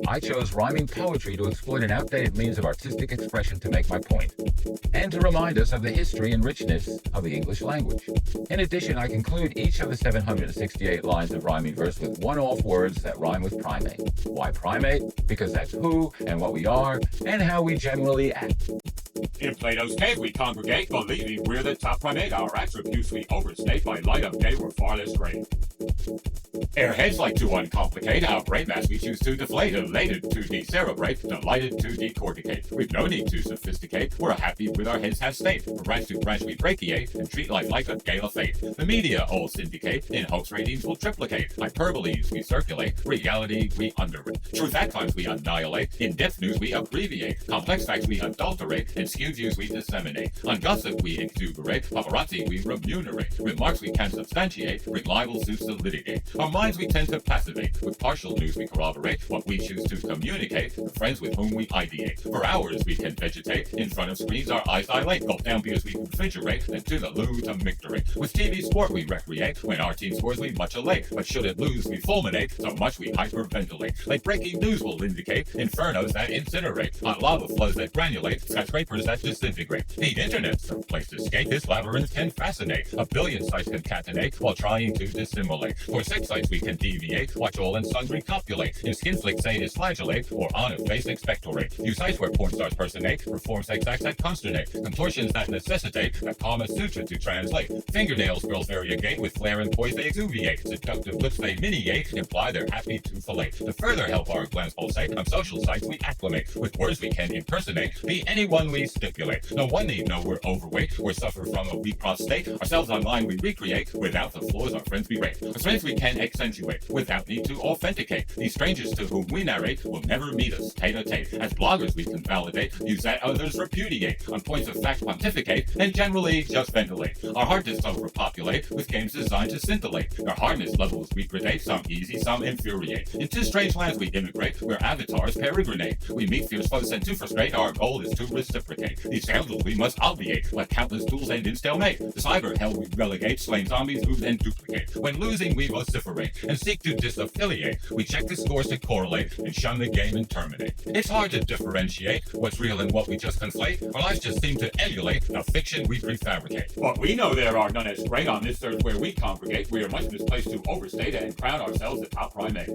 I chose rhyming poetry to exploit an outdated means of artistic expression to make my point, and to remind us of the history and richness of the English language. In addition, I conclude each of the 768 lines of rhyming verse with one-off words that rhyme with primate. Why primate? Because that's who and what we are and how we generally act. In Plato's cave we congregate, believing we're the top primate. Our attributes we overstate, by light of day we're far less great. Airheads like to uncomplicate, our brain mass we choose to deflate, elated to decerebrate, delighted to decorticate. We've no need to sophisticate, we're happy with our heads have state. From branch to branch we brachiate, and treat life like a gale of fate. The media all syndicate, in hopes ratings will triplicate. Hyperboles we circulate, reality we underrate. Truth at times we annihilate, in-depth news we abbreviate. Complex facts we adulterate, and skewed views we disseminate. On gossip we exuberate, paparazzi we remunerate. Remarks we can substantiate, bring libel suits to litigate. Our minds we tend to passivate, with partial news we corroborate what we choose to communicate to friends with whom we ideate. For hours we can vegetate, in front of screens our eyes dilate, gulp down beers we refrigerate, then to the loo to micturate. With TV sport we recreate, when our team scores we much elate, but should it lose we fulminate, so much we hyperventilate. Like breaking news will indicate, infernos that incinerate, hot lava flows that granulate, skyscrapers that disintegrate. The internet's some place to escape, this labyrinth can fascinate. A billion sites concatenate, while trying to dissimulate. For 6 sites we can deviate, watch all and sundry copulate. In skin flick say is flagellate, or on a face expectorate. Use sites where porn stars personate, perform sex acts that consternate. Contortions that necessitate, a Kama Sutra to translate. Fingernails girls variegate, with flair and poise they exuviate. Seductive lips they miniate, imply they're happy to fillet. To further help our glands pulsate, on social sites we acclimate. With words we can impersonate, be anyone we stipulate. No one need know we're overweight, or suffer from a weak prostate. Ourselves online we recreate, without the flaws our friends berate. Our strengths we can accentuate, without need to authenticate. These strangers to whom we narrate will never meet us tete-a-tete. As bloggers we can validate, use that others repudiate. On points of fact pontificate, and generally just ventilate. Our hardness overpopulate, with games designed to scintillate. Our hardness levels we gradate, some easy, some infuriate. Into strange lands we immigrate, where avatars peregrinate. We meet fierce foes sent to frustrate, our goal is to reciprocate. These scoundrels we must obviate, like countless tools end in stalemate. The cyber hell we relegate, slain zombies move and duplicate. When losing we vociferate, and seek to disaffiliate. We check the scores to correlate, and shun the game and terminate. It's hard to differentiate what's real and what we just conflate. Our lives just seem to emulate the fiction we prefabricate. But we know there are none as great on this earth where we congregate. We are much misplaced to overstate and crown ourselves the top primate.